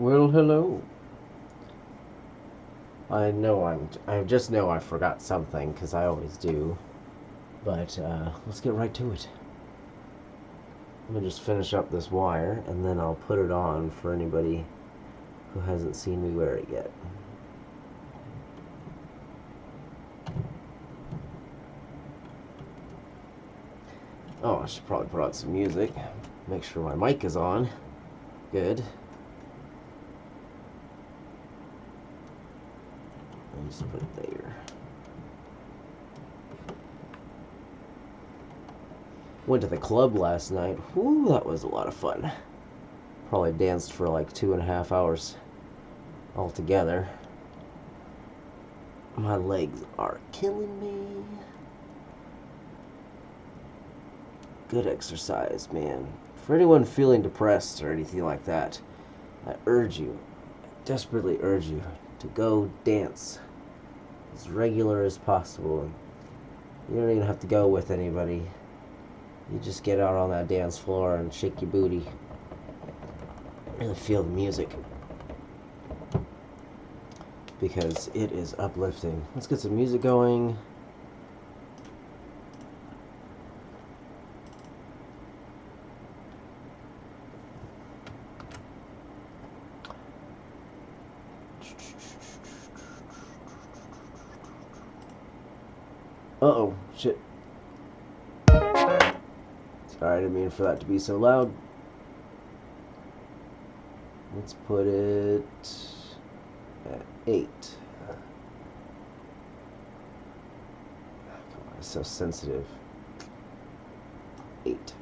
Well, hello. I just know I forgot something, because I always do. But, let's get right to it. I'm gonna just finish up this wire, and then I'll put it on for anybody who hasn't seen me wear it yet. Oh, I should probably put on some music. Make sure my mic is on. Good. I'll just put it there. Went to the club last night. Whew, that was a lot of fun. Probably danced for like 2.5 hours altogether. My legs are killing me. Good exercise, man. For anyone feeling depressed or anything like that, I urge you, desperately urge you, to go dance as regular as possible. You don't even have to go with anybody. You just get out on that dance floor and shake your booty. Really feel the music. Because it is uplifting. Let's get some music going. Uh-oh, shit. Sorry, I didn't mean for that to be so loud. Let's put it at 8. God, it's so sensitive. 8.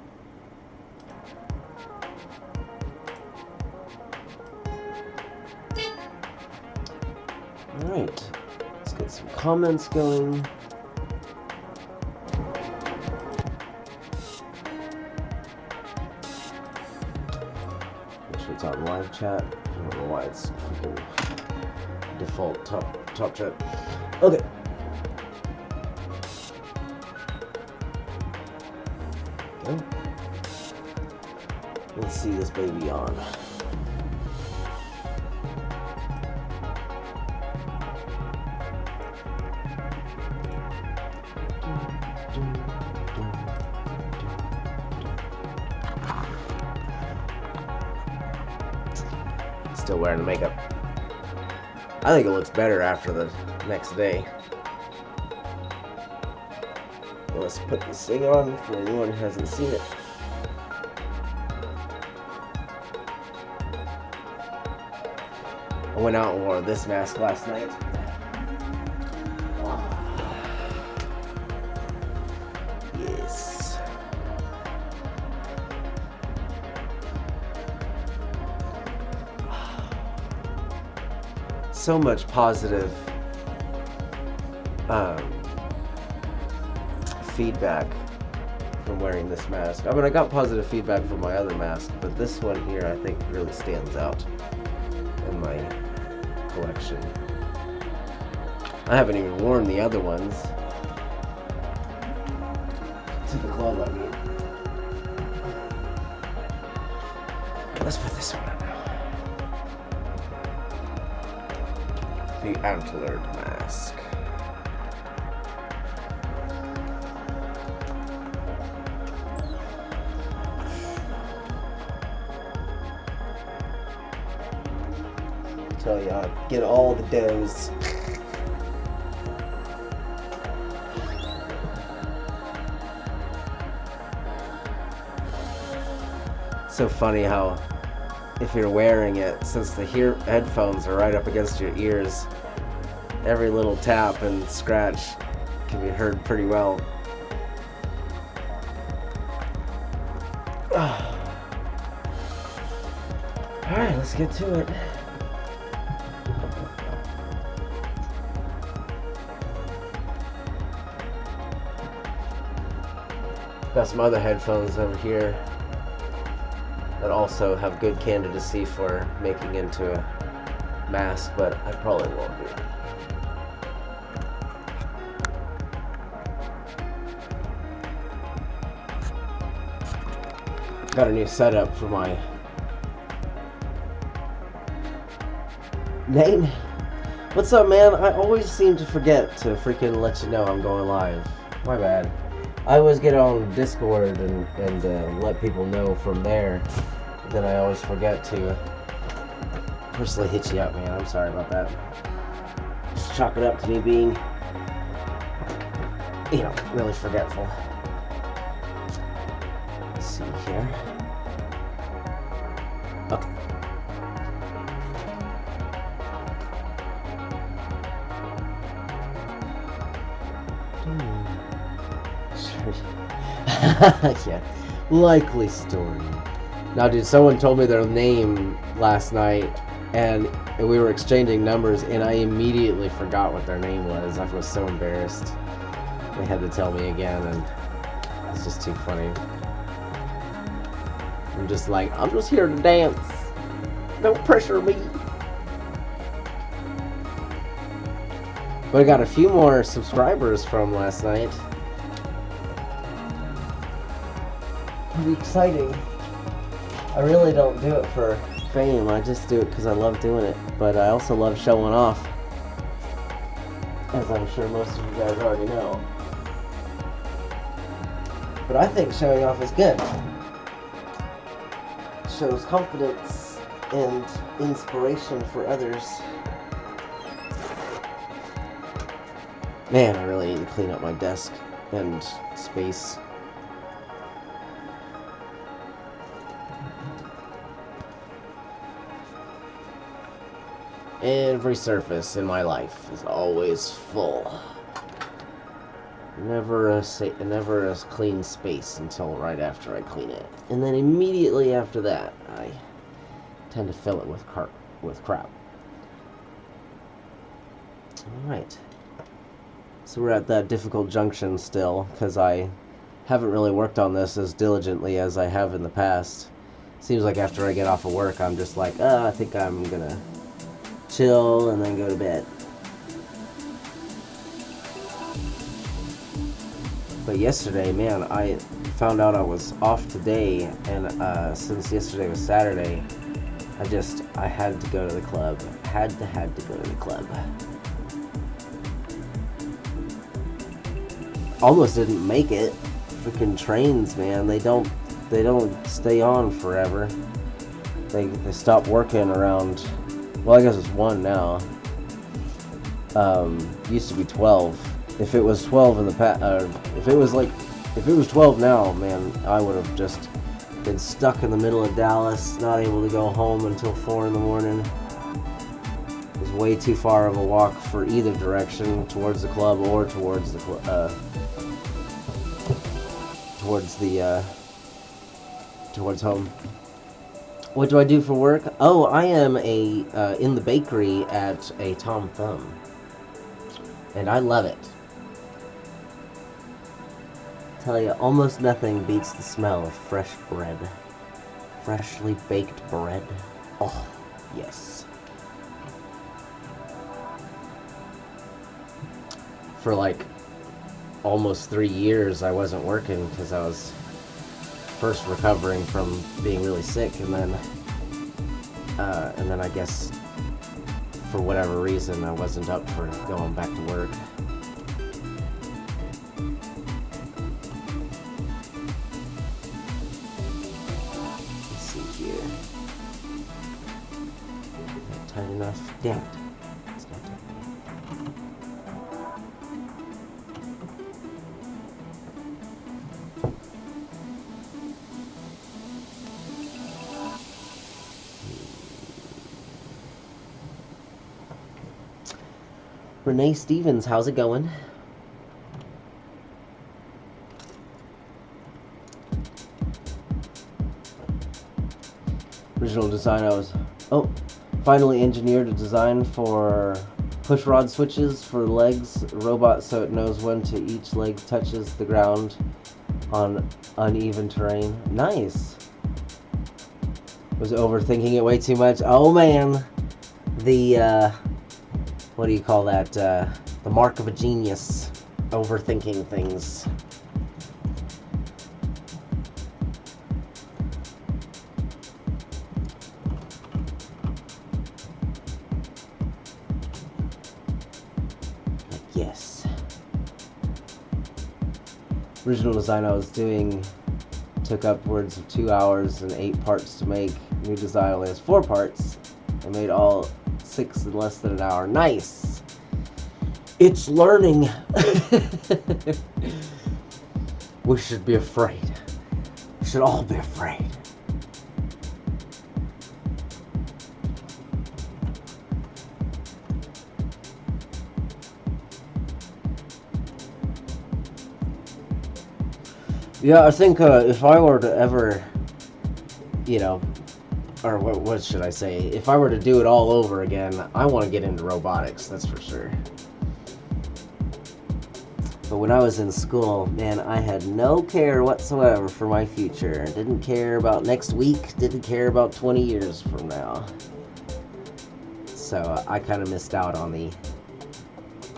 Alright, let's get some comments going. It's on live chat. I don't know why it's freaking default top chat. Okay. Okay. Let's see this baby on. Still wearing the makeup. I think it looks better after the next day. Let's put this thing on for anyone who hasn't seen it. I went out and wore this mask last night. Yes. So much positive feedback from wearing this mask. I mean, I got positive feedback from my other mask, but this one here I think really stands out in my collection. I haven't even worn the other ones to the club, I mean. Let's put this one on now. The antlered mask. Tell y'all, get all the doughs. So funny how if you're wearing it, since the headphones are right up against your ears, every little tap and scratch can be heard pretty well. Alright, let's get to it. Got some other headphones over here that also have good candidacy for making into a mask, but I probably won't be. Got a new setup for my Nate, what's up, man? I always seem to forget to freaking let you know I'm going live. My bad. I always get on Discord and let people know from there. Then I always forget to personally hit you up, man. I'm sorry about that. Just chalk it up to me being, really forgetful. Let's see here. Okay. Yeah, likely story. Now, dude, someone told me their name last night, and we were exchanging numbers, and I immediately forgot what their name was. I was so embarrassed. They had to tell me again, and it's just too funny. I'm just like, I'm just here to dance. Don't pressure me. But I got a few more subscribers from last night. Pretty exciting. I really don't do it for fame. I just do it because I love doing it. But I also love showing off, as I'm sure most of you guys already know. But I think showing off is good. It shows confidence and inspiration for others. Man, I really need to clean up my desk and space. Every surface in my life is always full. Never a clean space until right after I clean it, and then immediately after that, I tend to fill it with crap. All right. So we're at that difficult junction still, because I haven't really worked on this as diligently as I have in the past. Seems like after I get off of work, I'm just like, I think I'm gonna chill and then go to bed. But yesterday, man, I found out I was off today, and since yesterday was Saturday, I had to go to the club. Had to go to the club. Almost didn't make it. Freaking trains, man, they don't stay on forever. They stop working around, well, I guess it's 1 now. Used to be 12. If it was 12 in the past, if it was 12 now, man, I would have just been stuck in the middle of Dallas, not able to go home until 4 in the morning. It was way too far of a walk for either direction, towards the club or towards home. What do I do for work? Oh, I am in the bakery at a Tom Thumb, and I love it. Tell you, almost nothing beats the smell of fresh bread, freshly baked bread. Oh, yes. For like almost 3 years, I wasn't working because I was first recovering from being really sick, and then I guess for whatever reason I wasn't up for going back to work. Let's see here. Not tight enough. Damn it. It's not tight enough. Renee Stevens, how's it going? Original design, finally engineered a design for push rod switches for legs, robot, so it knows when to each leg touches the ground on uneven terrain. Nice. Was overthinking it way too much. Oh man, the what do you call that? The mark of a genius. Overthinking things. Yes. Original design I was doing took upwards of 2 hours and 8 parts to make. New design only has 4 parts. I made all 6 in less than an hour. Nice! It's learning! We should be afraid. We should all be afraid. Yeah, I think if I were to ever, or what should I say? If I were to do it all over again, I want to get into robotics, that's for sure. But when I was in school, man, I had no care whatsoever for my future. Didn't care about next week, didn't care about 20 years from now. So I kind of missed out on the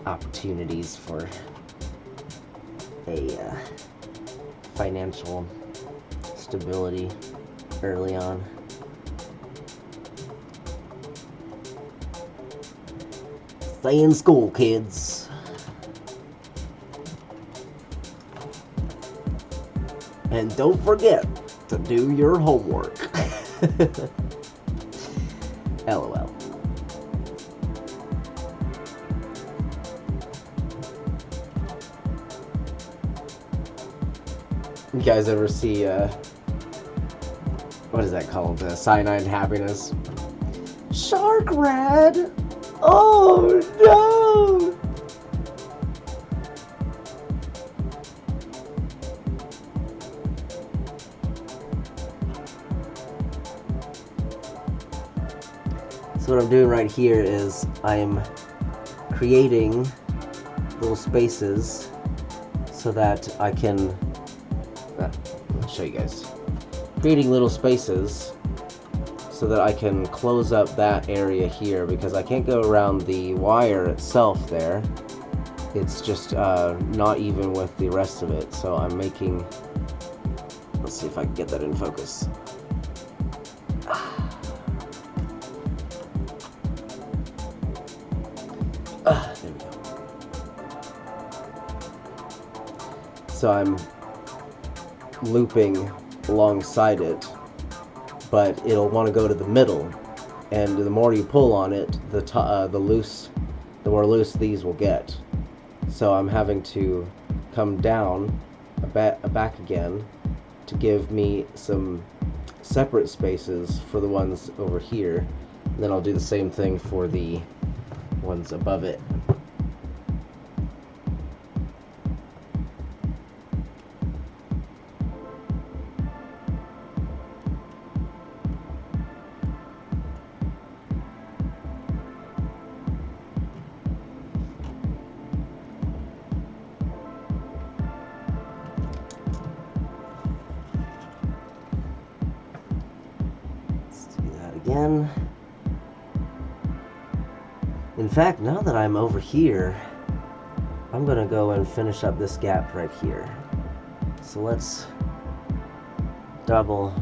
opportunities for a financial stability early on. Stay in school, kids. And don't forget to do your homework. LOL. You guys ever see, what is that called? Cyanide Happiness? Shark Red! Oh no! So what I'm doing right here is I'm creating little spaces so that I can I'll show you guys. Creating little spaces so that I can close up that area here, because I can't go around the wire itself there. It's just not even with the rest of it. So I'm making, let's see if I can get that in focus. There we go. So I'm looping alongside it, but it'll want to go to the middle, and the more you pull on it, the more loose these will get. So I'm having to come down back again to give me some separate spaces for the ones over here, and then I'll do the same thing for the ones above it. Again. In fact, now that I'm over here, I'm gonna go and finish up this gap right here. So let's double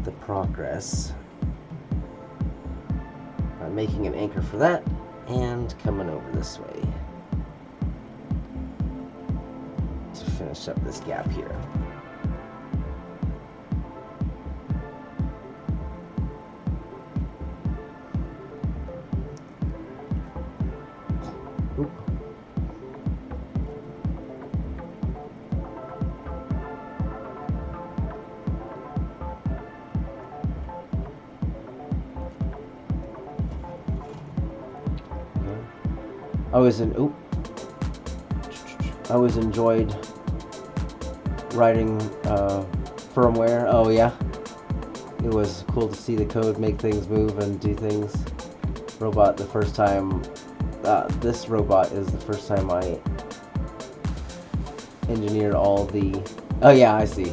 the progress. I'm making an anchor for that and coming over this way to finish up this gap here. I always enjoyed writing firmware. Oh yeah, it was cool to see the code make things move and do things. Robot, the first time, this robot is the first time I engineered all the, oh yeah, I see,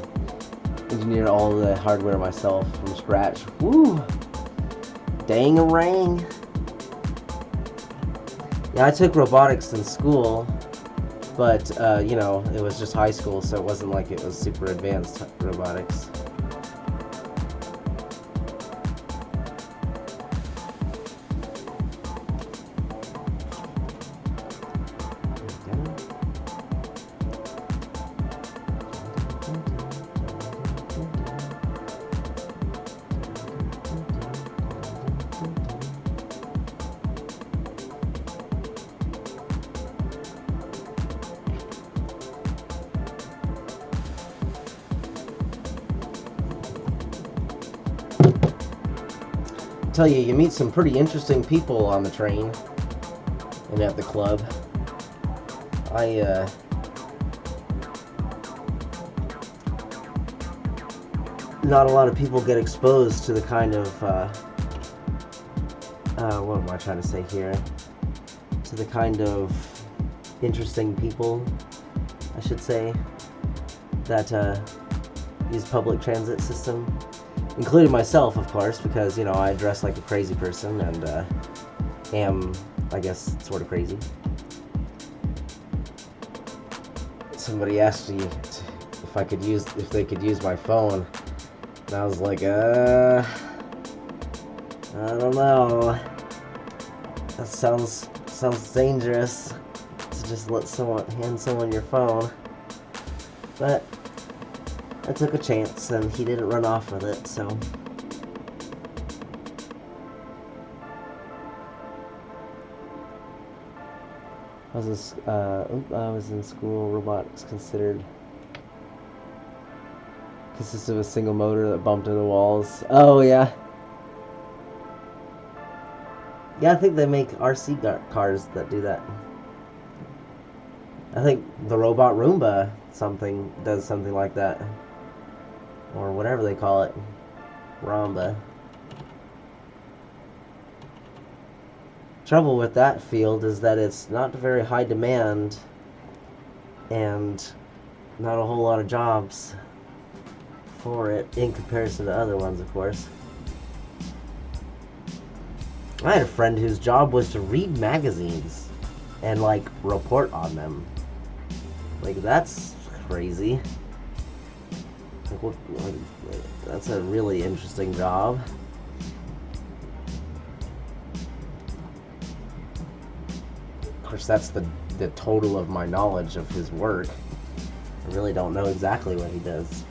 engineered all the hardware myself from scratch. Woo! Dang-a-rang! Yeah, I took robotics in school, but, it was just high school, so it wasn't like it was super advanced robotics. tell you, you meet some pretty interesting people on the train and at the club. Not a lot of people get exposed to the kind of, what am I trying to say here? To the kind of interesting people, I should say, that use public transit system, including myself, of course, because, you know, I dress like a crazy person and am, I guess, sort of crazy. Somebody asked me if they could use my phone, and I was like, I don't know. That sounds dangerous to just hand someone your phone. But I took a chance, and he didn't run off with it, so. I was in school. Robotics consists of a single motor that bumped into walls. Oh, yeah. Yeah, I think they make RC cars that do that. I think the robot Roomba does something like that. Or whatever they call it. Roomba. Trouble with that field is that it's not very high demand and not a whole lot of jobs for it in comparison to other ones, of course. I had a friend whose job was to read magazines and, like, report on them. Like, that's crazy. That's a really interesting job. Of course, that's the total of my knowledge of his work. I really don't know exactly what he does.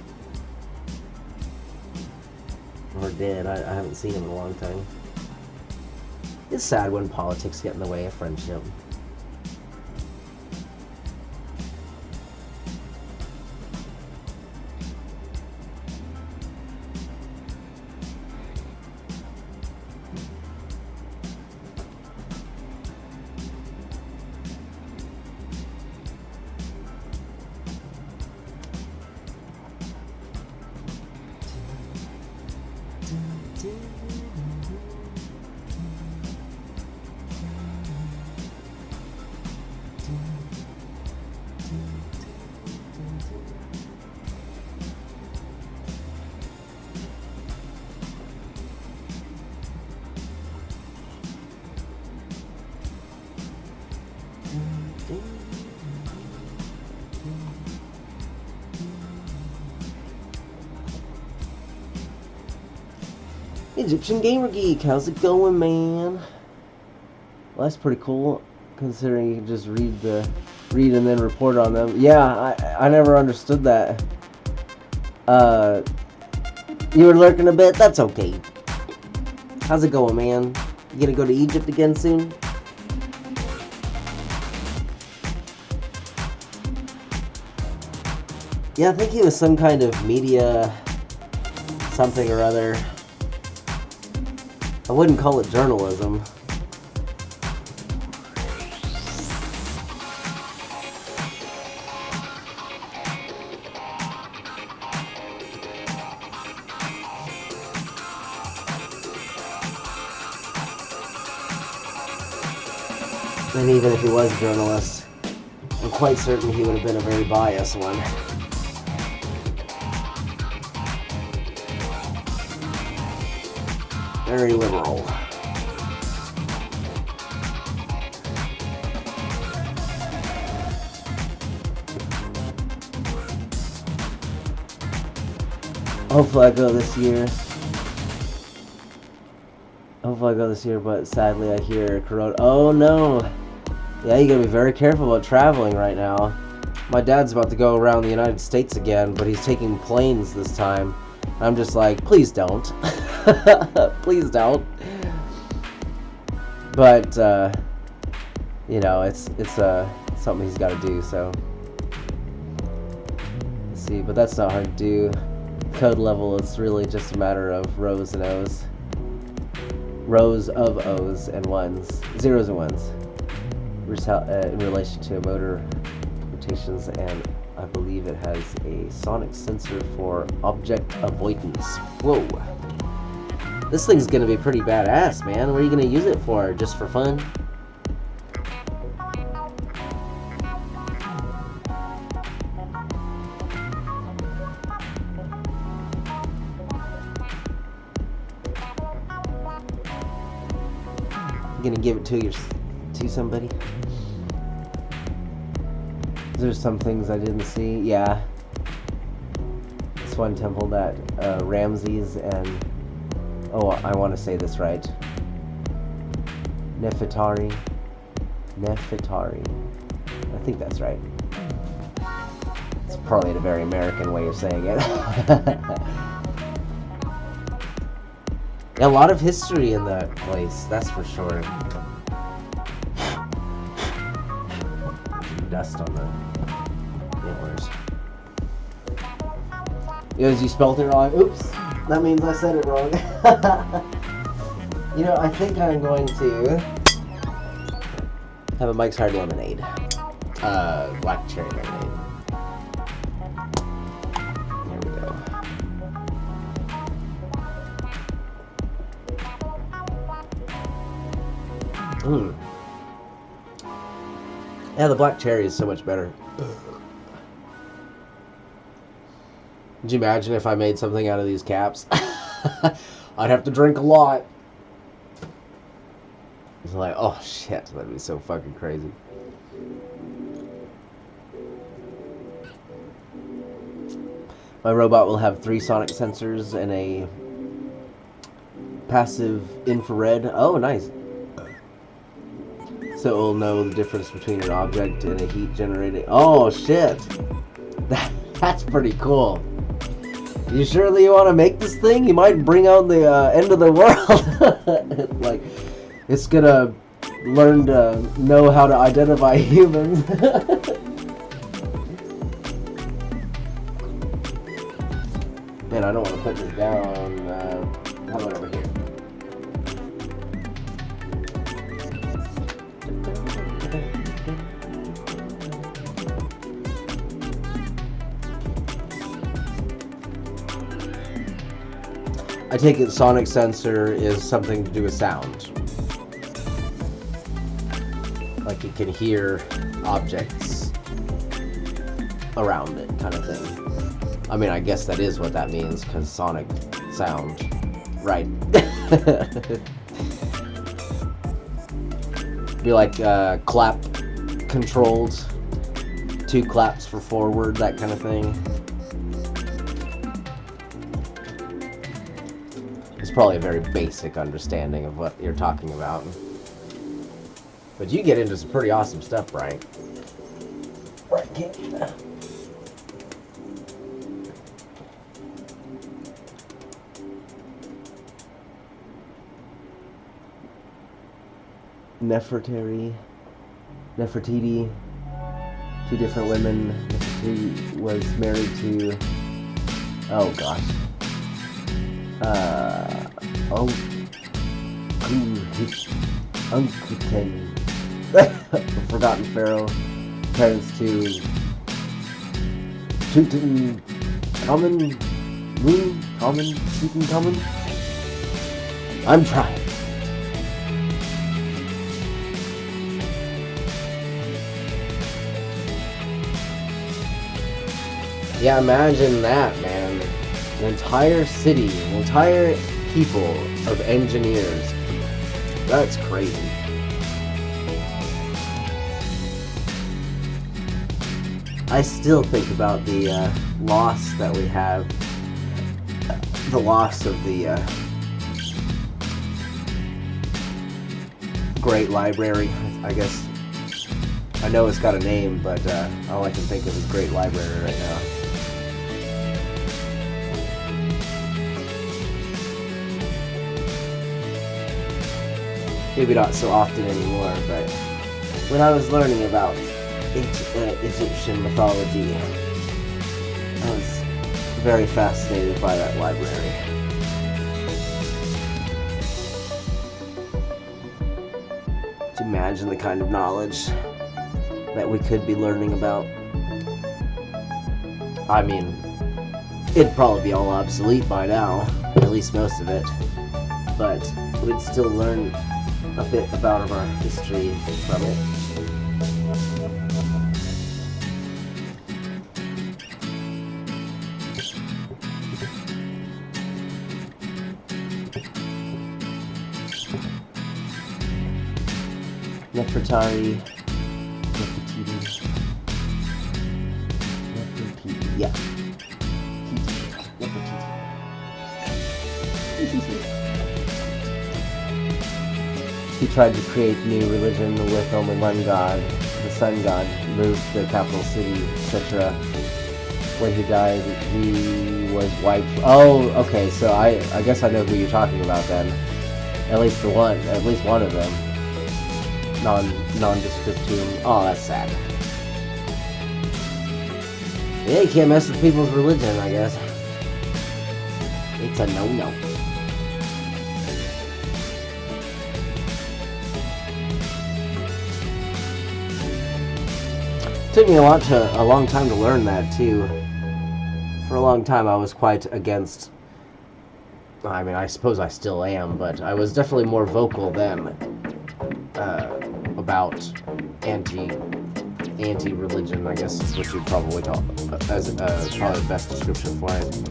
Or did. I haven't seen him in a long time. It's sad when politics get in the way of friendship. Egyptian Gamer Geek, how's it going, man? Well, that's pretty cool, considering you can just read and then report on them. Yeah, I never understood that. You were lurking a bit? That's okay. How's it going, man? You gonna go to Egypt again soon? Yeah, I think he was some kind of media something or other. I wouldn't call it journalism. And even if he was a journalist, I'm quite certain he would have been a very biased one. Very liberal. Hopefully I go this year. But sadly I hear corona. Oh no! Yeah, you gotta be very careful about traveling right now. My dad's about to go around the United States again, but he's taking planes this time. I'm just like, please don't. Please don't. But, you know, it's something he's got to do, so. Let's see, but that's not hard to do. Code level, it's really just a matter of rows and O's. rows of O's and ones, zeros and ones, in relation to motor rotations, and I believe it has a sonic sensor for object avoidance. Whoa. This thing's gonna be pretty badass, man. What are you gonna use it for? Just for fun? You gonna give it to somebody? There's some things I didn't see. Yeah. This one temple that Ramses and I want to say this right. Nefertari. I think that's right. It's probably a very American way of saying it. A lot of history in that place, that's for sure. Dust on the antlers. Because you spelled it wrong. Oops. That means I said it wrong. You know, I think I'm going to have a Mike's Hard Lemonade. Black cherry lemonade. There we go. Yeah, the black cherry is so much better. Could you imagine if I made something out of these caps? I'd have to drink a lot. It's like, oh shit, that'd be so fucking crazy. My robot will have 3 sonic sensors and a passive infrared. Oh, nice. So it will know the difference between an object and a heat generating. Oh shit. That's pretty cool. You sure you want to make this thing? You might bring out the end of the world. Like, it's gonna learn to know how to identify humans. Man, I don't want to put this down. How about over here? I take it sonic sensor is something to do with sound. Like it can hear objects around it, kind of thing. I mean, I guess that is what that means, because sonic sound. Right. Be like clap controlled. 2 claps for forward, that kind of thing. It's probably a very basic understanding of what you're talking about. But you get into some pretty awesome stuff, right? Right, kid. Nefertiti, 2 different women. Nefertiti was married to, oh gosh. Unkuten, Forgotten Pharaoh, parents to Tutankhamun, Tutankhamun. I'm trying. Yeah, imagine that, man. An entire city, an entire people of engineers. That's crazy. I still think about the loss that we have. The loss of the Great Library, I guess. I know it's got a name, but all I can think of is Great Library right now. Maybe not so often anymore, but when I was learning about Egyptian mythology, I was very fascinated by that library. imagine the kind of knowledge that we could be learning about? I mean, it'd probably be all obsolete by now, at least most of it, but we'd still learn a bit about our history from it. Nefertari, yeah. He tried to create new religion with only one god, the sun god, moved the capital city, etc. When he died, he was wiped. Oh, okay, so I guess I know who you're talking about then. At least one of them. Nondescript tomb. Oh, that's sad. Yeah, you can't mess with people's religion, I guess. It's a no-no. Took me a long time to learn that too. For a long time I was quite against, I mean, I suppose I still am, but I was definitely more vocal then about anti-religion, I guess is what you'd probably call as probably the best description for it.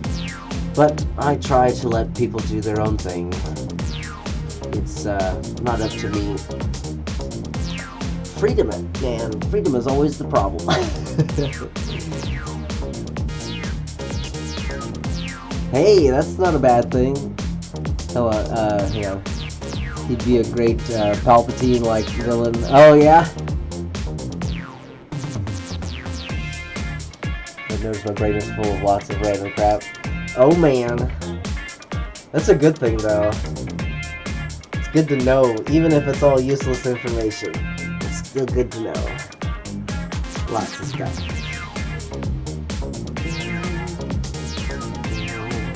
But I try to let people do their own thing. It's not up to me. Freedom, man. Freedom is always the problem. Hey, that's not a bad thing. Hello, yeah. He'd be a great Palpatine-like villain. Oh, yeah? I notice my brain is full of lots of random crap. Oh, man. That's a good thing, though. It's good to know, even if it's all useless information. It's still good to know. Lots of stuff.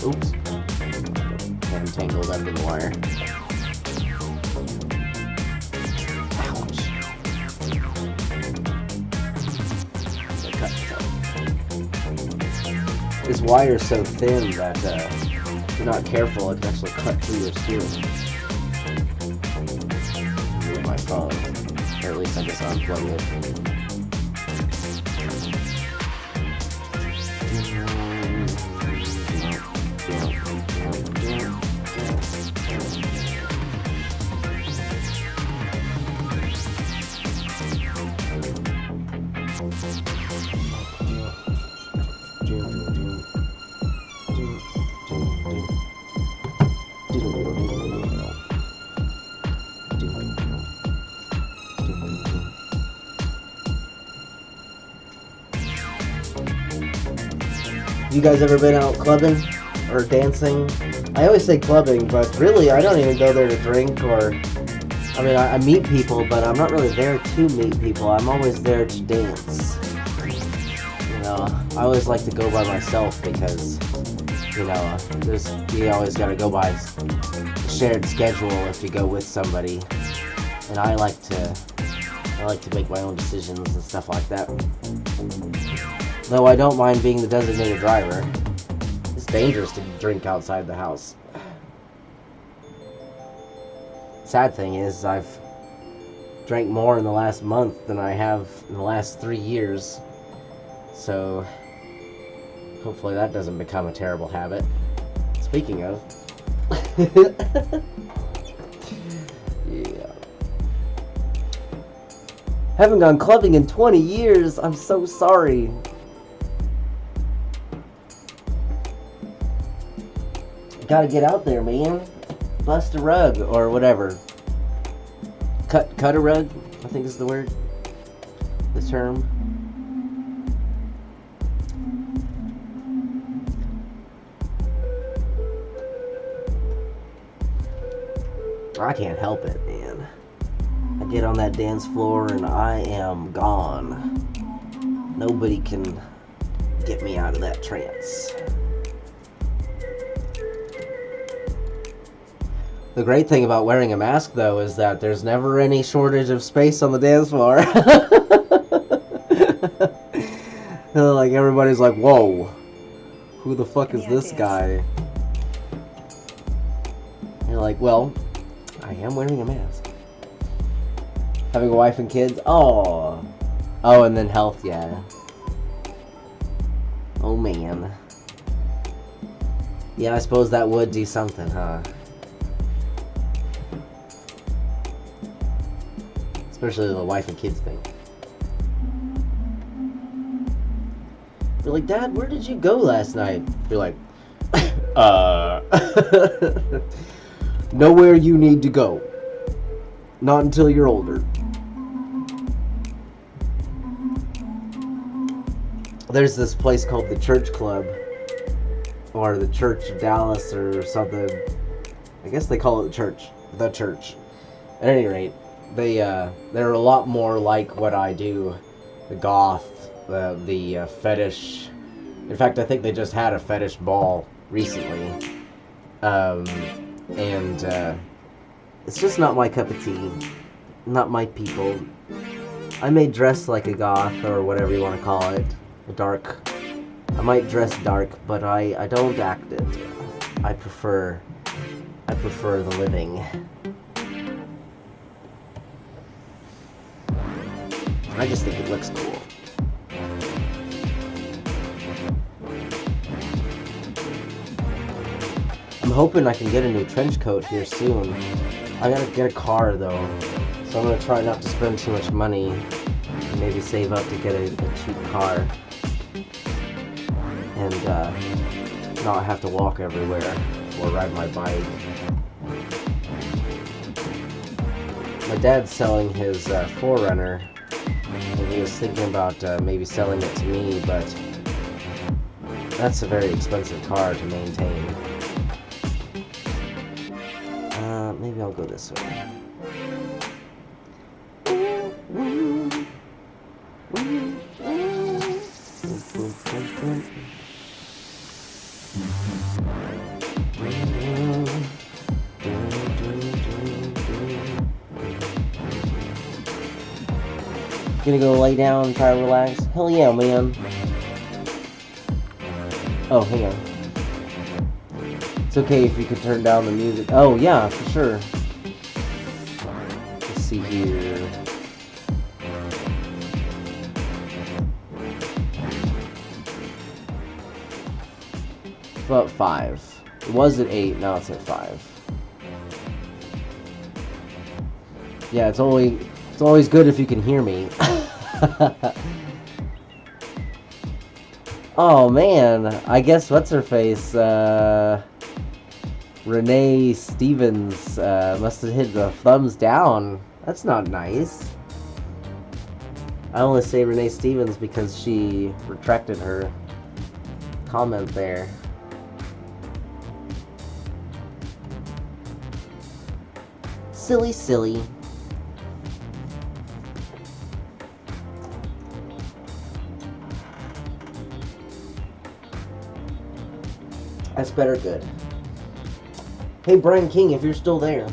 Oops. I'm tangled under the wire. Ouch. This wire is so thin that if you're not careful, it can actually cut through your skin. Move my phone. Or at least I guess I'll unplug it. You guys ever been out clubbing or dancing? I always say clubbing, but really I don't even go there to drink or... I mean, I meet people, but I'm not really there to meet people. I'm always there to dance. You know, I always like to go by myself because, you know, you always gotta go by a shared schedule if you go with somebody. And I like to make my own decisions and stuff like that. Though I don't mind being the designated driver. It's dangerous to drink outside the house. Sad thing is, I've drank more in the last month than I have in the last 3 years. So, hopefully that doesn't become a terrible habit. Speaking of... yeah. Haven't gone clubbing in 20 years. I'm so sorry. Gotta get out there, man. Bust a rug or whatever. Cut a rug, I think is the word. The term. I can't help it, man. I get on that dance floor and I am gone. Nobody can get me out of that trance. The great thing about wearing a mask, though, is that there's never any shortage of space on the dance floor. Like, everybody's like, whoa, who the fuck is this guy? And you're like, well, I am wearing a mask. Having a wife and kids? Oh, and then health, yeah. Oh, man. Yeah, I suppose that would do something, huh? Especially the wife and kids thing. You're like, Dad, where did you go last night? You're like, nowhere you need to go. Not until you're older. There's this place called the Church Club, or the Church of Dallas, or something. I guess they call it the Church. The Church. At any rate, they're a lot more like what I do. The goth, the fetish. In fact, I think they just had a fetish ball recently. It's just not my cup of tea. Not my people. I may dress like a goth, or whatever you want to call it. Dark. I might dress dark, but I don't act it. I prefer the living. I just think it looks cool. I'm hoping I can get a new trench coat here soon. I gotta get a car though, so I'm gonna try not to spend too much money. Maybe save up to get a cheap car. And not have to walk everywhere or ride my bike. My dad's selling his 4Runner, and he was thinking about maybe selling it to me, but that's a very expensive car to maintain. Maybe I'll go this way. Gonna go lay down and try to relax? Hell yeah, man. Oh, hang on. It's okay if you could turn down the music. Oh, yeah, for sure. Let's see here. About 5. It was at 8, now it's at 5. Yeah, it's always good if you can hear me. Oh man, I guess what's her face? Renee Stevens must have hit the thumbs down. That's not nice. I only say Renee Stevens because she retracted her comment there. Silly, silly. That's better, good. Hey, Brian King, if you're still there,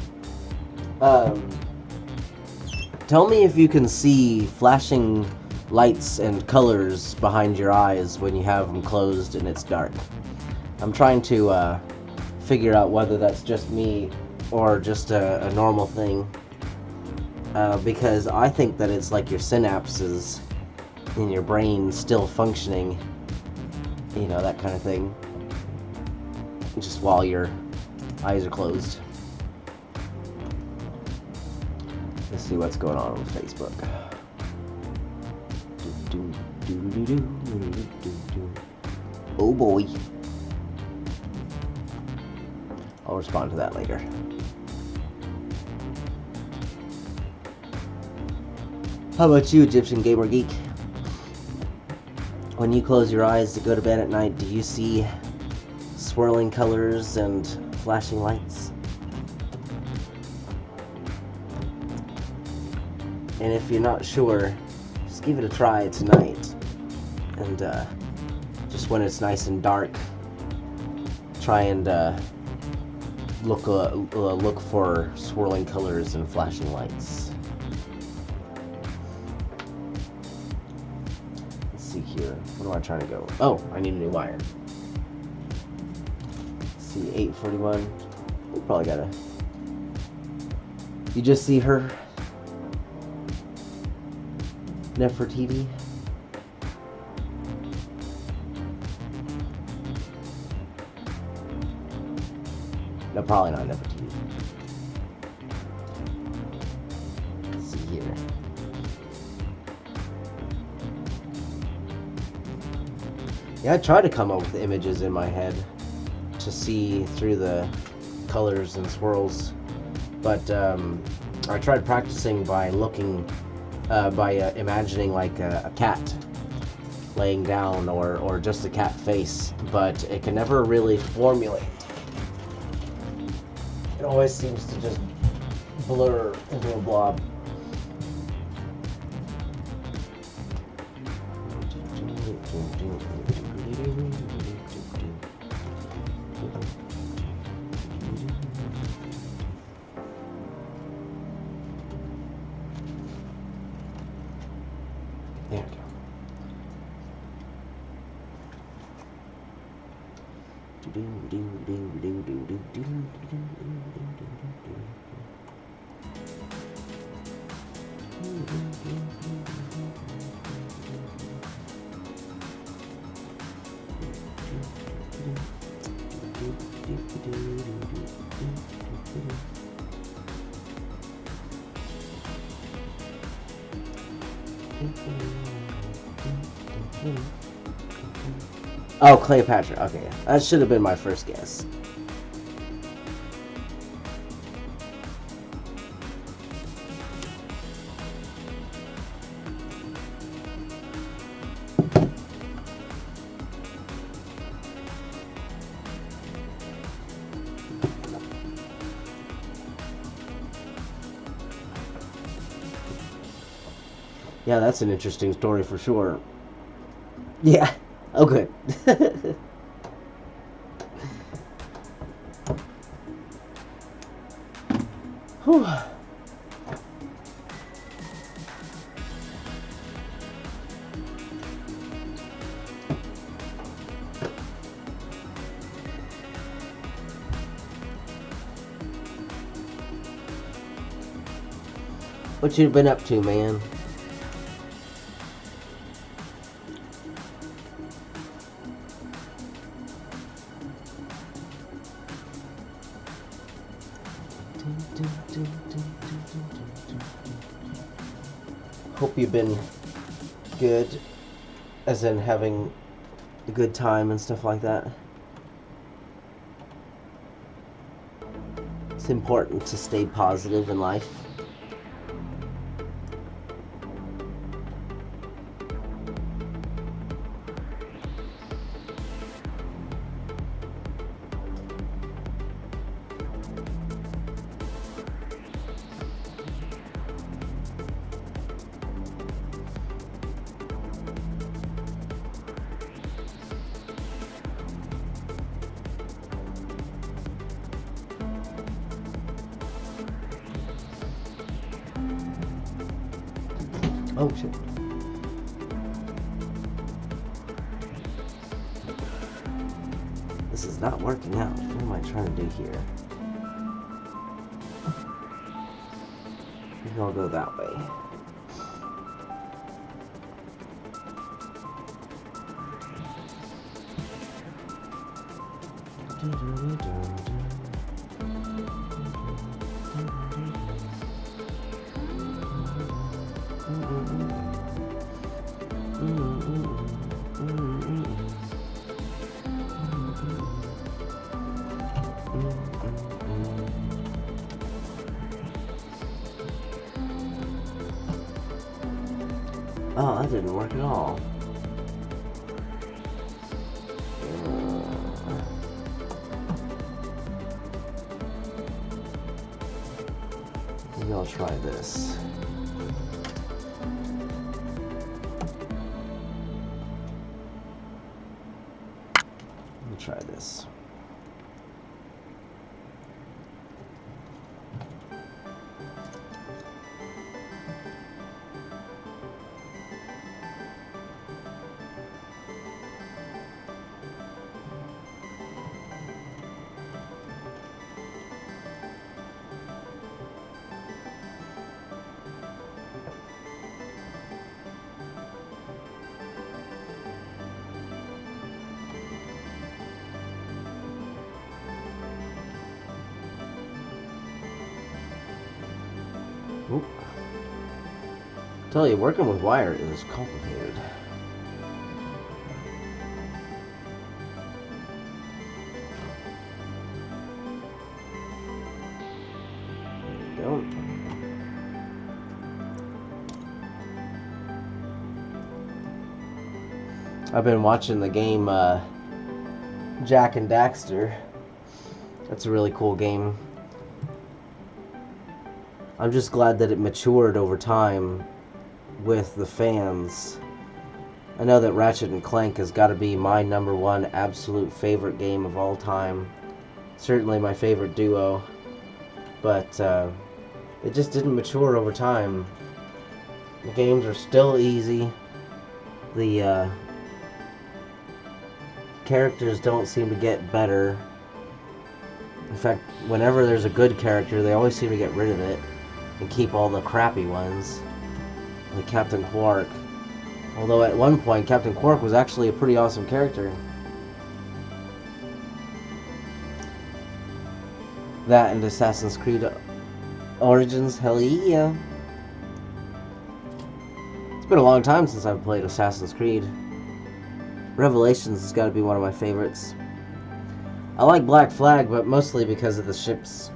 tell me if you can see flashing lights and colors behind your eyes when you have them closed and it's dark. I'm trying to figure out whether that's just me or just a normal thing, because I think that it's like your synapses in your brain still functioning, you know, that kind of thing, just while your eyes are closed. Let's see what's going on Facebook. Oh boy. I'll respond to that later. How about you, Egyptian Gamer Geek? When you close your eyes to go to bed at night, do you see swirling colors and flashing lights? And if you're not sure, just give it a try tonight. And just when it's nice and dark, try and look for swirling colors and flashing lights. Let's see here. Where am I trying to go? Oh, I need a new wire. Let's see, 841. We probably gotta. You just see her. Nefertiti. No, probably not Nefertiti. Let's see here. Yeah, I try to come up with images in my head to see through the colors and swirls, but I tried practicing by looking, imagining like a cat laying down or just a cat face, but it can never really formulate. It always seems to just blur into a blob. There we go. Oh, Cleopatra. Okay, that should have been my first guess. Yeah, that's an interesting story for sure. Yeah. Oh, good. Whew. What you been up to, man? Hope you've been good, as in having a good time and stuff like that. It's important to stay positive in life. Oh shit. This is not working out. What am I trying to do here? Maybe I'll go that way. Oh, that didn't work at all. Maybe I'll try this. Let me try this. Oop. Tell you, working with wire is complicated. There we go. I've been watching the game Jack and Daxter. That's a really cool game. I'm just glad that it matured over time with the fans. I know that Ratchet and Clank has got to be my #1 absolute favorite game of all time. Certainly my favorite duo. But it just didn't mature over time. The games are still easy. The characters don't seem to get better. In fact, whenever there's a good character, they always seem to get rid of it and keep all the crappy ones. Like Captain Quark. Although at one point, Captain Quark was actually a pretty awesome character. That and Assassin's Creed Origins, hell yeah. It's been a long time since I've played Assassin's Creed. Revelations has got to be one of my favorites. I like Black Flag, but mostly because of the ships.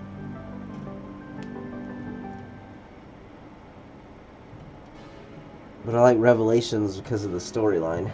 But I like Revelations because of the storyline.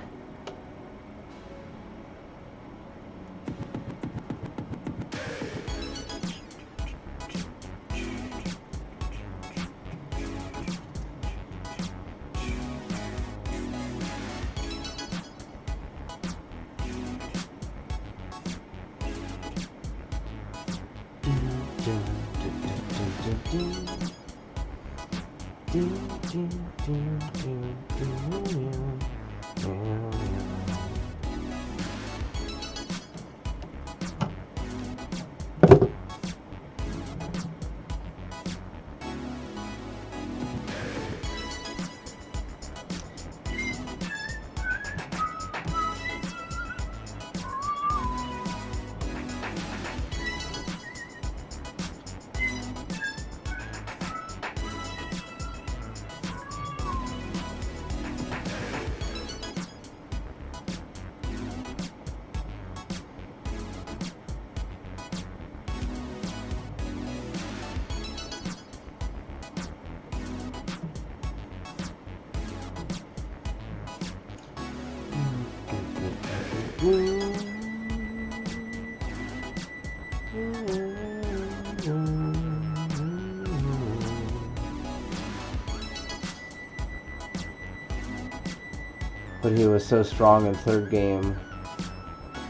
But he was so strong in third game,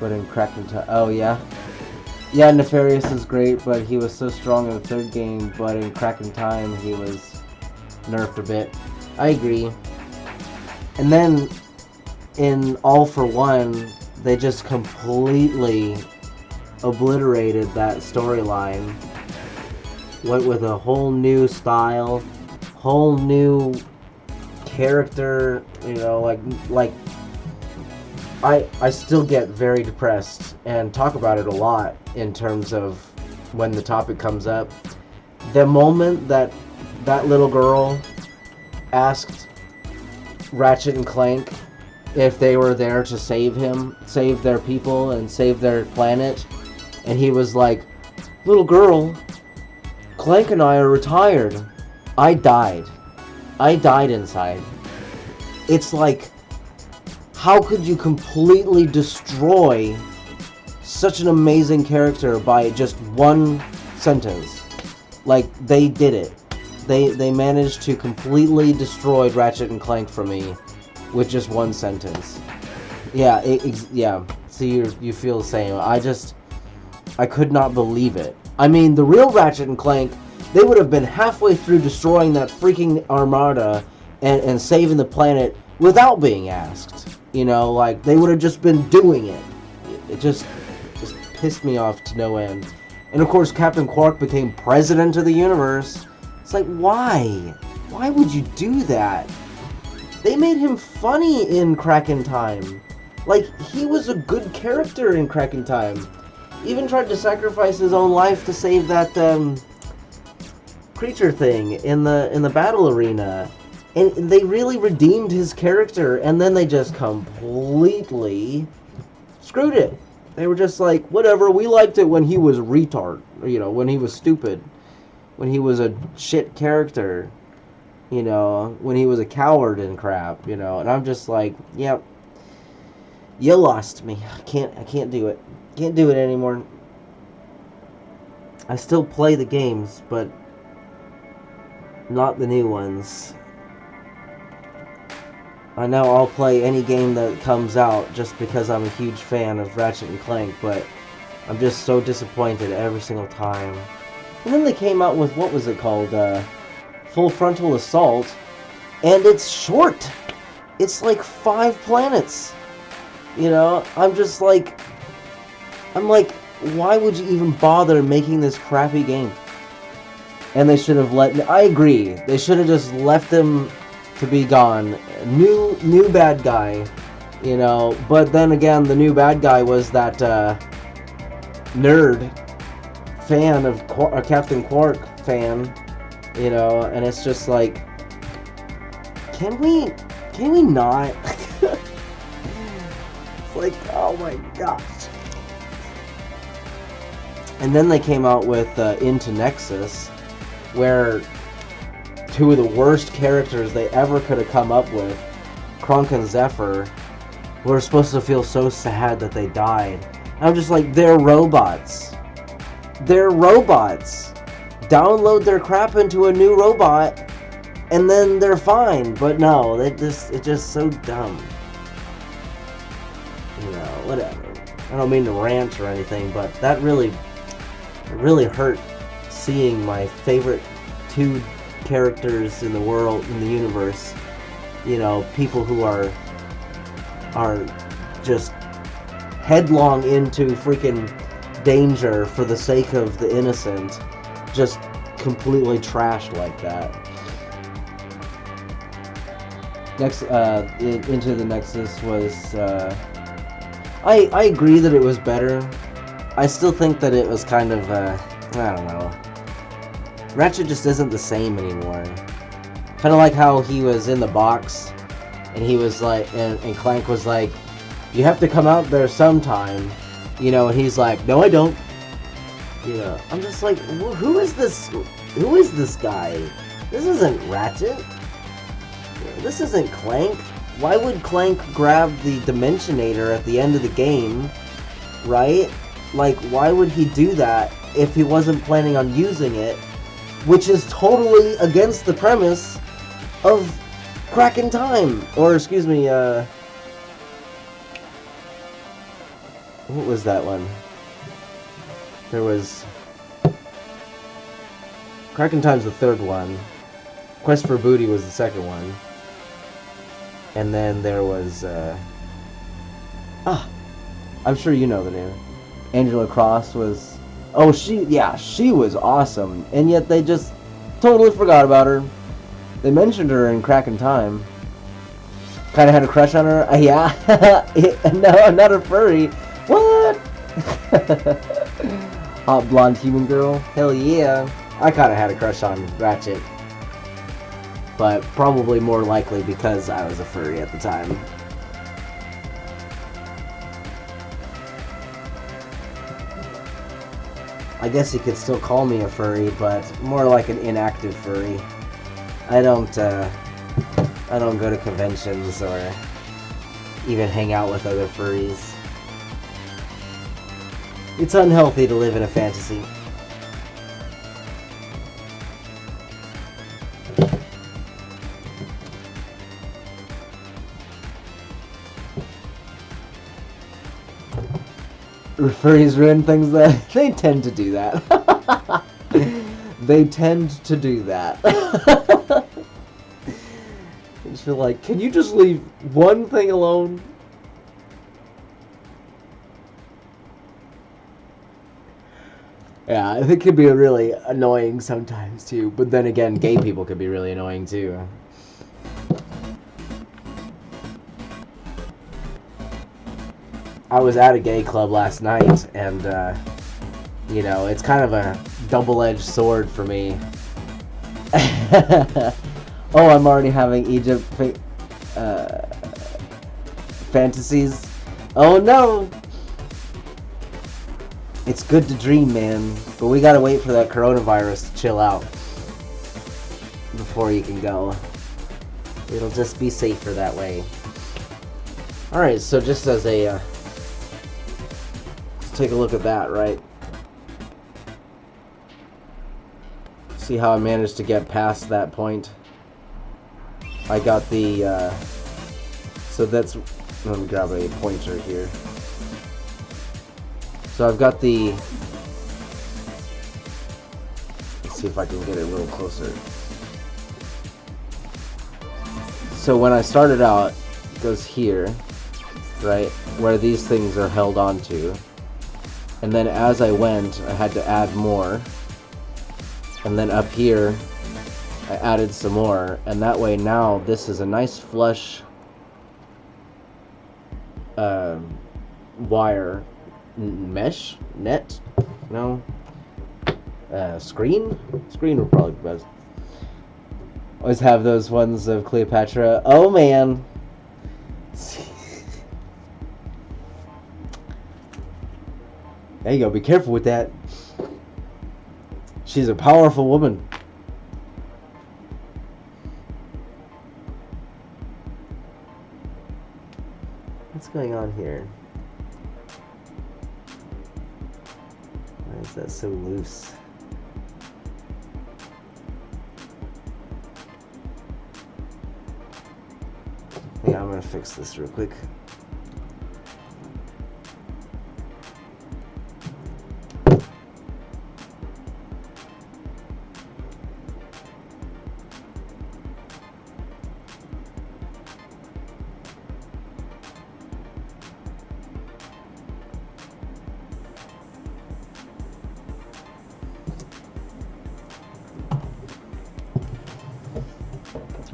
but in Cracked into... Oh, yeah? Yeah, Nefarious is great, but he was so strong in the third game, but in Crack in Time, he was nerfed a bit. I agree. And then, in All for One, they just completely obliterated that storyline. Went with a whole new style, whole new character, you know, like I still get very depressed and talk about it a lot in terms of when the topic comes up. The moment that little girl asked Ratchet and Clank if they were there to save him, save their people, and save their planet, and he was like, "Little girl, Clank and I are retired." I died inside. It's like, how could you completely destroy such an amazing character by just one sentence? Like, they did it. They managed to completely destroy Ratchet and Clank for me with just one sentence. Yeah, yeah. So you feel the same. I could not believe it. I mean, the real Ratchet and Clank, they would have been halfway through destroying that freaking armada and saving the planet without being asked. You know, like, they would have just been doing it. It just pissed me off to no end. And of course, Captain Quark became president of the universe. It's like, why? Why would you do that? They made him funny in Crack in Time. Like, he was a good character in Crack in Time. Even tried to sacrifice his own life to save that, creature thing in the battle arena, and they really redeemed his character, and then they just completely screwed it. They were just like, whatever, we liked it when he was retard, when he was stupid, when he was a shit character, when he was a coward and crap, and I'm just like, yep, you lost me. I can't do it. Can't do it anymore. I still play the games, but not the new ones. I know I'll play any game that comes out just because I'm a huge fan of Ratchet and Clank, but I'm just so disappointed every single time. And then they came out with, what was it called? Full Frontal Assault, and it's short. It's like 5 planets. I'm just like, why would you even bother making this crappy game? And they should have I agree, they should have just left him to be gone. New bad guy, but then again, the new bad guy was that nerd fan of Captain Quark fan, and it's just like, can we not? It's like, oh my gosh. And then they came out with Into Nexus, where 2 of the worst characters they ever could have come up with, Kronk and Zephyr, were supposed to feel so sad that they died. I'm just like, they're robots. They're robots. Download their crap into a new robot, and then they're fine. But no, it's just so dumb. Whatever. I don't mean to rant or anything, but that really hurt seeing my favorite 2 characters in the world, in the universe, people who are just headlong into freaking danger for the sake of the innocent, just completely trashed like that. Next, Into the Nexus was, I agree that it was better. I still think that it was kind of, I don't know. Ratchet just isn't the same anymore. Kind of like how he was in the box, and he was like, and Clank was like, you have to come out there sometime, and he's like, no I don't. I'm just like, who is this guy? This isn't Ratchet. This isn't Clank. Why would Clank grab the Dimensionator at the end of the game, right? Like, why would he do that if he wasn't planning on using it? Which is totally against the premise of Crack in Time. Or, excuse me, what was that one? There was... Crack in Time's the 3rd one. Quest for Booty was the 2nd one. And then there was, I'm sure you know the name. Angela Cross was... Oh, she was awesome. And yet they just totally forgot about her. They mentioned her in Crack in Time. Kind of had a crush on her. Yeah. No, I'm not a furry. What? Hot blonde human girl. Hell yeah. I kind of had a crush on Ratchet. But probably more likely because I was a furry at the time. I guess you could still call me a furry, but more like an inactive furry. I don't go to conventions or even hang out with other furries. It's unhealthy to live in a fantasy. Furries ruin things. That they tend to do that. They tend to do that. I just feel like, can you just leave one thing alone? Yeah, it could be really annoying sometimes too. But then again, gay people could be really annoying too. I was at a gay club last night, and, you know, it's kind of a double-edged sword for me. Oh, I'm already having Egypt fantasies. Oh no! It's good to dream, man, but we gotta wait for that coronavirus to chill out before you can go. It'll just be safer that way. Alright, so just as a let's take a look at that, right? See how I managed to get past that point. I got the so that's, let me grab a pointer here. So I've got the, let's see if I can get it a little closer. So when I started out, it goes here, right, where these things are held onto. And then as I went, I had to add more. And then up here, I added some more. And that way now, this is a nice flush wire mesh net. No, screen would probably be best. Always have those ones of Cleopatra. Oh man. There you go, be careful with that. She's a powerful woman. What's going on here? Why is that so loose? Yeah, I'm gonna fix this real quick.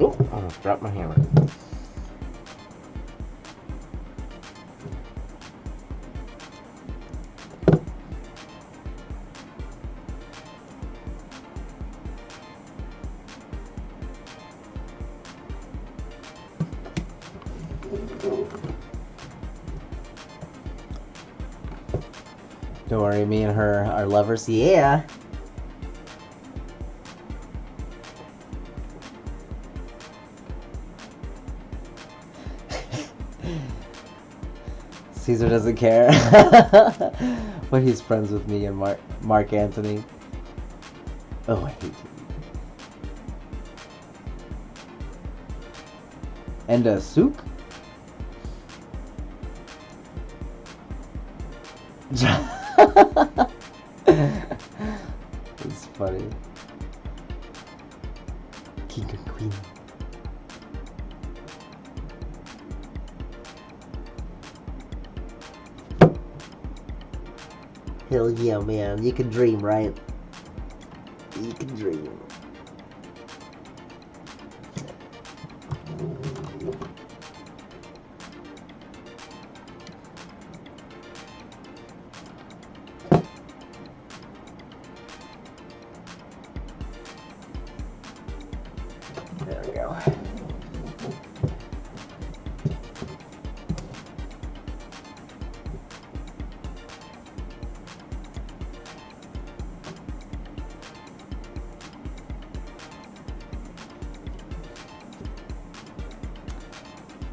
Oh, I almost dropped my hammer. Don't worry, me and her are lovers. Yeah. Caesar doesn't care. But he's friends with me and Mark Anthony. Oh, I hate you. And a souk? It's funny. King and queen. Hell yeah, man. You can dream, right? You can dream. There we go.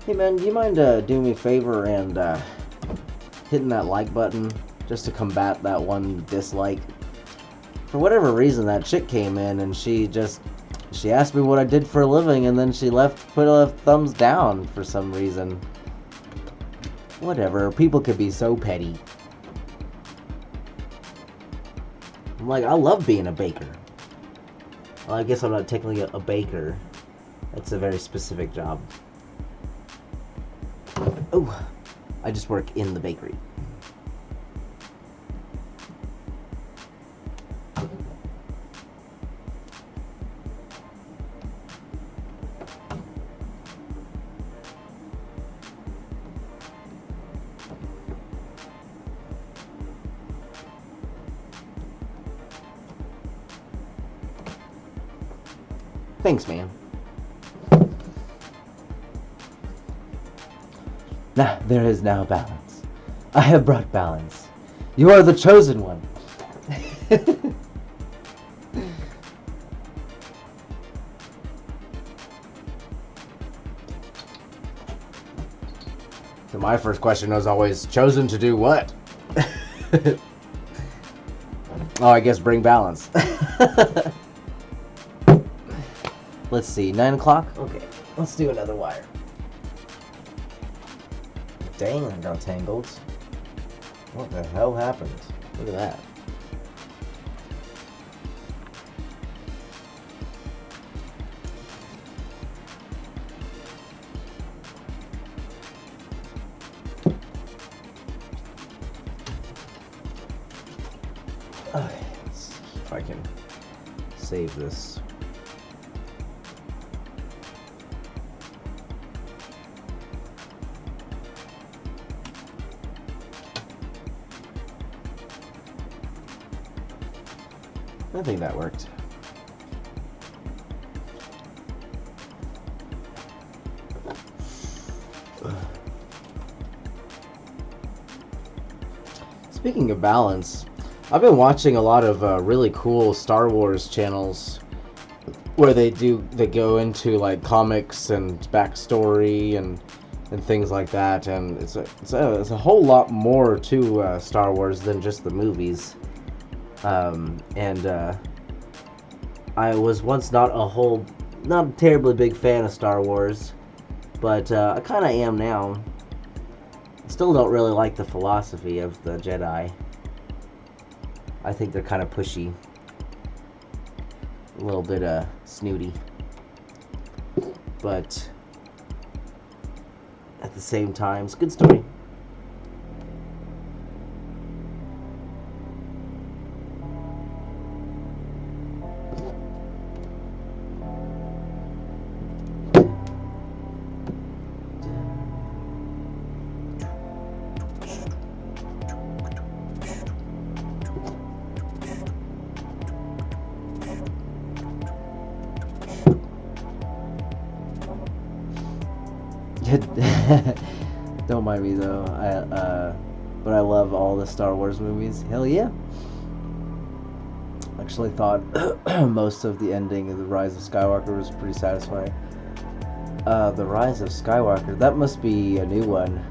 Hey man, do you mind doing me a favor and hitting that like button just to combat that one dislike? For whatever reason, that chick came in and she asked me what I did for a living, and then she put a thumbs down for some reason. Whatever, people could be so petty. I'm like, I love being a baker. Well, I guess I'm not technically a baker. That's a very specific job. Oh, I just work in the bakery. Thanks, man. Nah, there is now balance. I have brought balance. You are the chosen one. So my first question was always, chosen to do what? Oh, I guess bring balance. Let's see, 9 o'clock? Okay, let's do another wire. Dang, I got tangled. What the hell happened? Look at that. Okay, let's see if I can save this. I think that worked. Speaking of balance, I've been watching a lot of really cool Star Wars channels where they go into like comics and backstory and things like that, and it's a whole lot more to Star Wars than just the movies. I was once not a terribly big fan of Star Wars, but I kind of am now. Still don't really like the philosophy of the Jedi. I think they're kind of pushy. A little bit snooty. But at the same time, it's a good story. Don't mind me though. But I love all the Star Wars movies. Hell yeah! Actually, thought most of the ending of The Rise of Skywalker was pretty satisfying. The Rise of Skywalker. That must be a new one.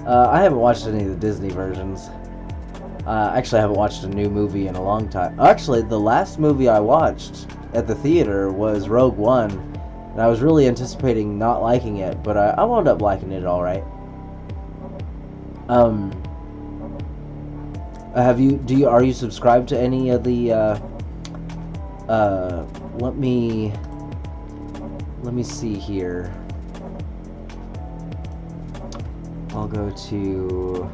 I haven't watched any of the Disney versions. Actually, I haven't watched a new movie in a long time. Actually, the last movie I watched at the theater was Rogue One. And I was really anticipating not liking it, but I wound up liking it alright. Are you subscribed to any of the, let me see here. I'll go to...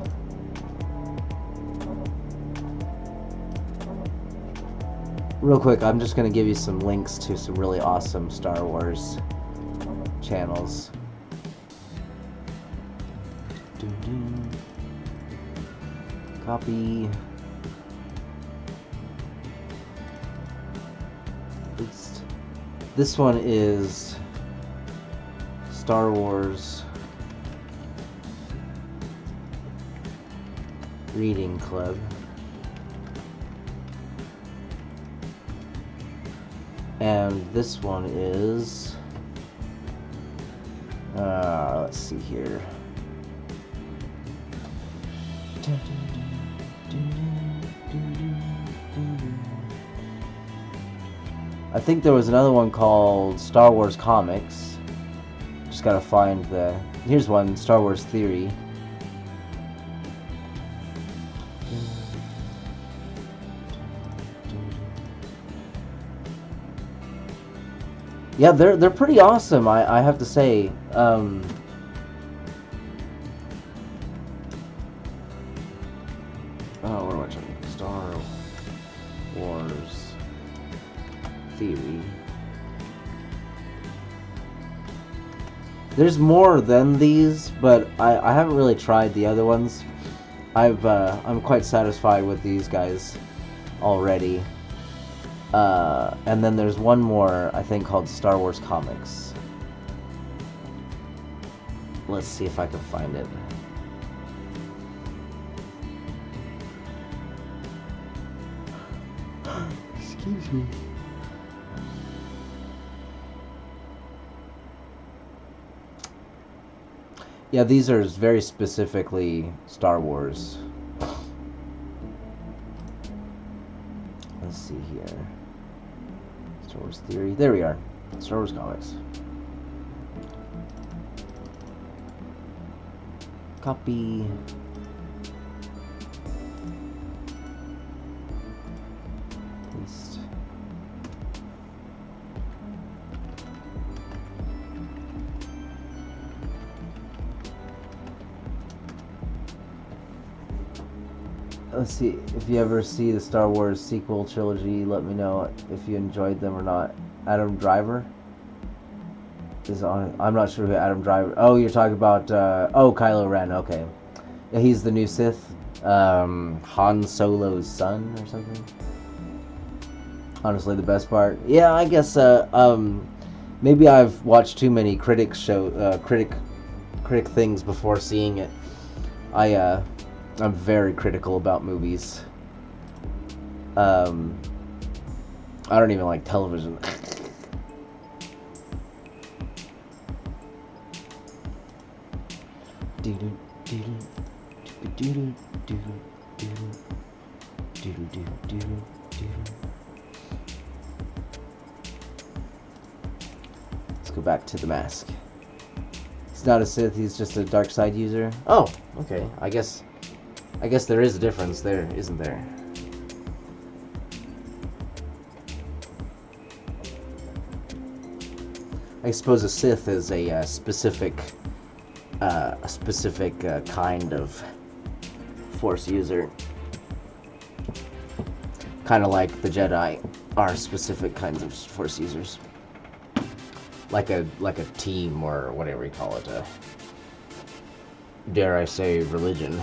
Real quick, I'm just going to give you some links to some really awesome Star Wars channels. Copy. This one is Star Wars Reading Club. And this one is, let's see here. I think there was another one called Star Wars Comics. Just gotta find here's one, Star Wars Theory. Yeah, they're pretty awesome, I have to say. Oh, what am I checking? Star Wars Theory. There's more than these, but I haven't really tried the other ones. I'm quite satisfied with these guys already. And then there's one more, I think, called Star Wars Comics. Let's see if I can find it. Excuse me. Yeah, these are very specifically Star Wars. Let's see here. Star Wars Theory. There we are. Star Wars Comics. Copy. Paste. Let's see, if you ever see the Star Wars sequel trilogy, let me know if you enjoyed them or not. Adam Driver is on it. I'm not sure who Adam Driver... Oh, you're talking about... Kylo Ren, okay. Yeah, he's the new Sith. Han Solo's son or something. Honestly, the best part. Yeah, I guess, maybe I've watched too many critic things before seeing it. I'm very critical about movies. I don't even like television. Let's go back to the mask. He's not a Sith, he's just a dark side user. Oh, okay. I guess there is a difference there, isn't there? I suppose a Sith is a specific kind of Force user. Kind of like the Jedi are specific kinds of Force users. Like a team or whatever you call it. Dare I say, religion.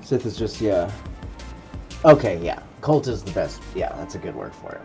Sith is just, yeah. Okay, yeah. Cult is the best. Yeah, that's a good word for it.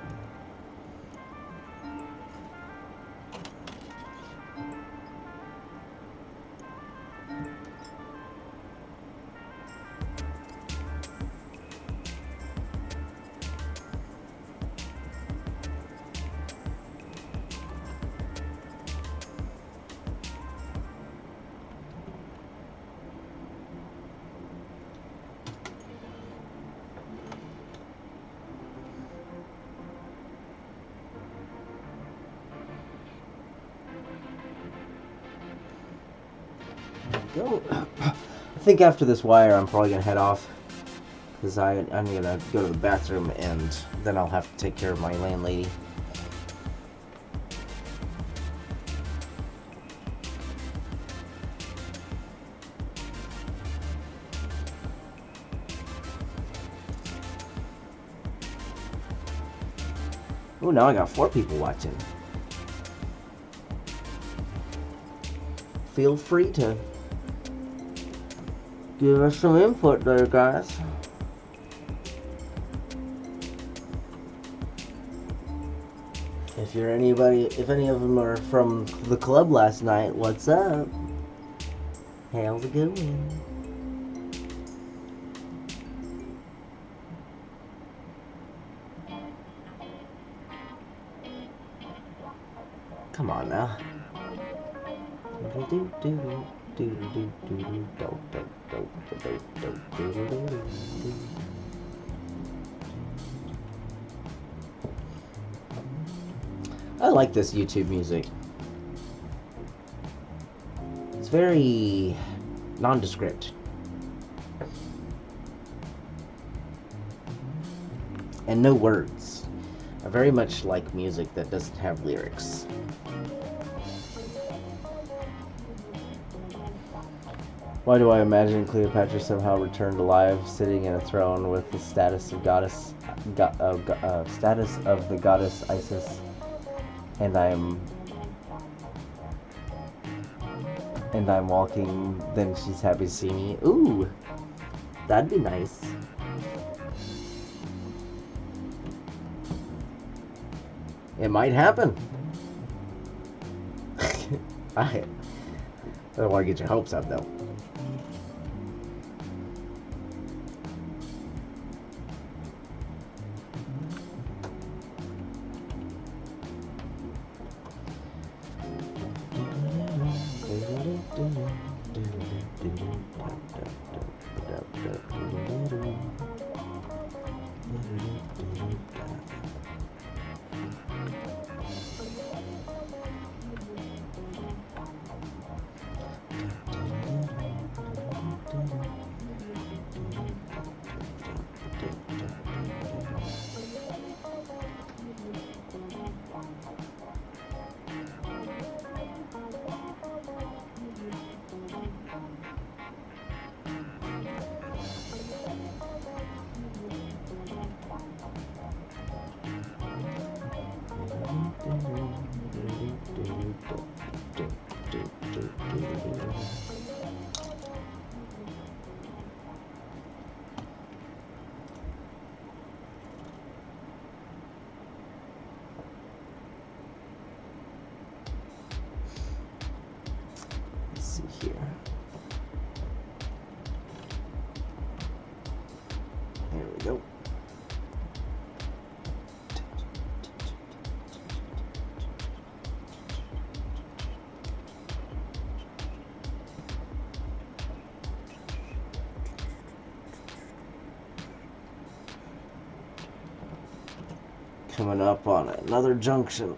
Go. I think after this wire, I'm probably gonna head off because I'm gonna go to the bathroom and then I'll have to take care of my landlady. Oh, now I got 4 people watching. Feel free to give us some input there, guys. If any of them are from the club last night, what's up? How's it going? Come on now. I like this YouTube music. It's very nondescript. And no words. I very much like music that doesn't have lyrics. Why do I imagine Cleopatra somehow returned alive, sitting in a throne with the status of goddess, status of the goddess Isis, and I'm walking. Then she's happy to see me. Ooh, that'd be nice. It might happen. I don't want to get your hopes up, though. Here. There we go. Coming up on another junction.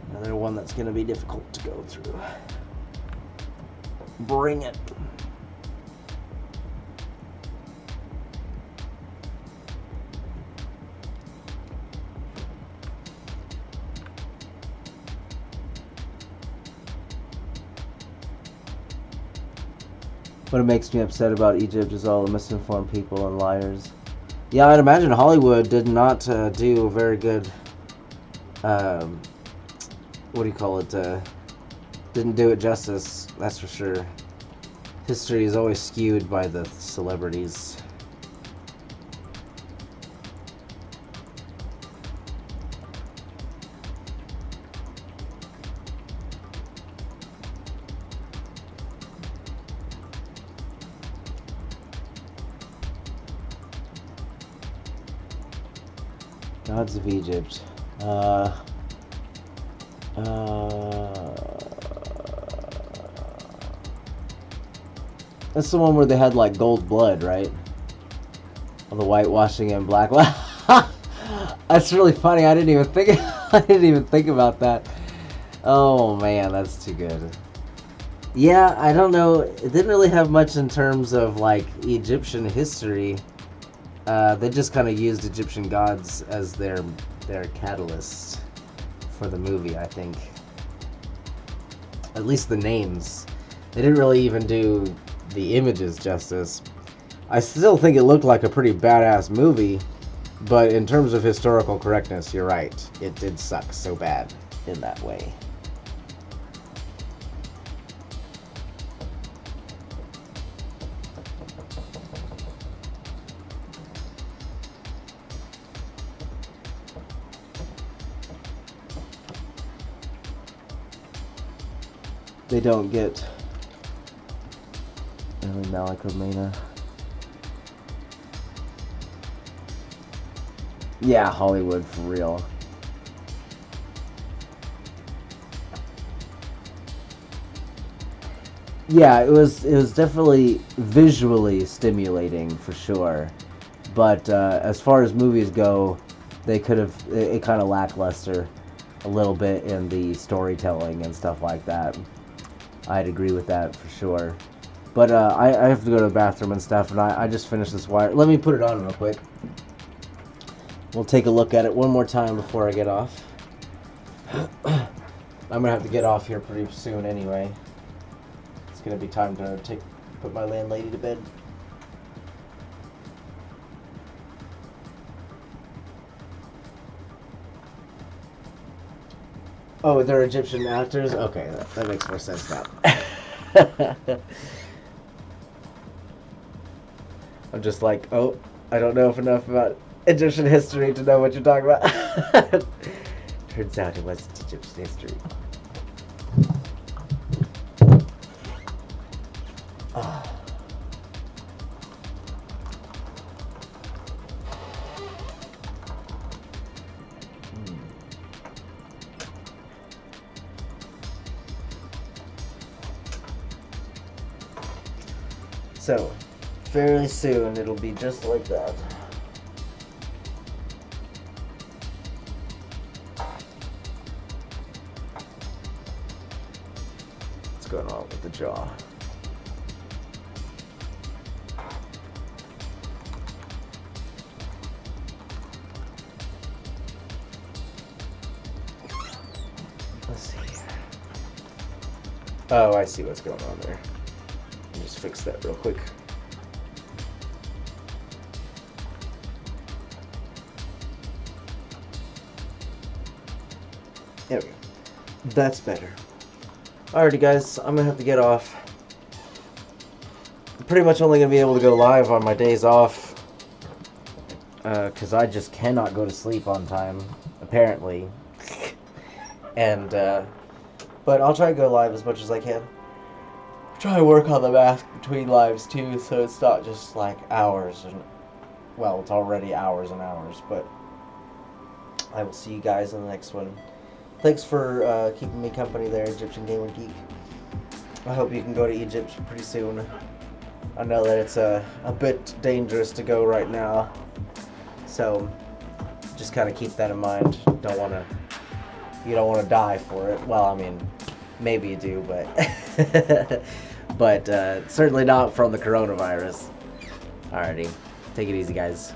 Another one that's going to be difficult to go through. Bring it. What makes me upset about Egypt is all the misinformed people and liars. Yeah, I'd imagine Hollywood did not do a very good, what do you call it, didn't do it justice, that's for sure. History is always skewed by the celebrities. Gods of Egypt. That's the one where they had like gold blood, right? All the whitewashing and black. That's really funny. I didn't even think about that. Oh man, that's too good. Yeah, I don't know. It didn't really have much in terms of like Egyptian history. They just kind of used Egyptian gods as their catalyst for the movie, I think. At least the names. They didn't really even do the images justice. I still think it looked like a pretty badass movie, but in terms of historical correctness, you're right. It did suck so bad in that way. They don't get really Malacomania. Yeah, Hollywood for real. Yeah, it was definitely visually stimulating for sure, but as far as movies go, they could have it kind of lackluster a little bit in the storytelling and stuff like that. I'd agree with that for sure. But I have to go to the bathroom and stuff, and I just finished this wire. Let me put it on real quick. We'll take a look at it one more time before I get off. I'm going to have to get off here pretty soon anyway. It's gonna be time to put my landlady to bed. Oh, they're Egyptian actors? Okay, that makes more sense now. I'm just like, oh, I don't know enough about Egyptian history to know what you're talking about. Turns out it wasn't Egyptian history. Oh. So, fairly soon it'll be just like that. What's going on with the jaw? Let's see. Oh, I see what's going on there. Let me just fix that real quick. There we go. That's better. Alrighty guys, I'm gonna have to get off. I'm pretty much only gonna be able to go live on my days off. Because I just cannot go to sleep on time, apparently. And, but I'll try to go live as much as I can. Try to work on the math between lives too, so it's not just like hours and, well, it's already hours and hours, but I will see you guys in the next one. Thanks for keeping me company there, Egyptian Gamer Geek. I hope you can go to Egypt pretty soon. I know that it's a bit dangerous to go right now, so just kind of keep that in mind. You don't want to die for it. Well, I mean, maybe you do, but but certainly not from the coronavirus. Alrighty, take it easy, guys.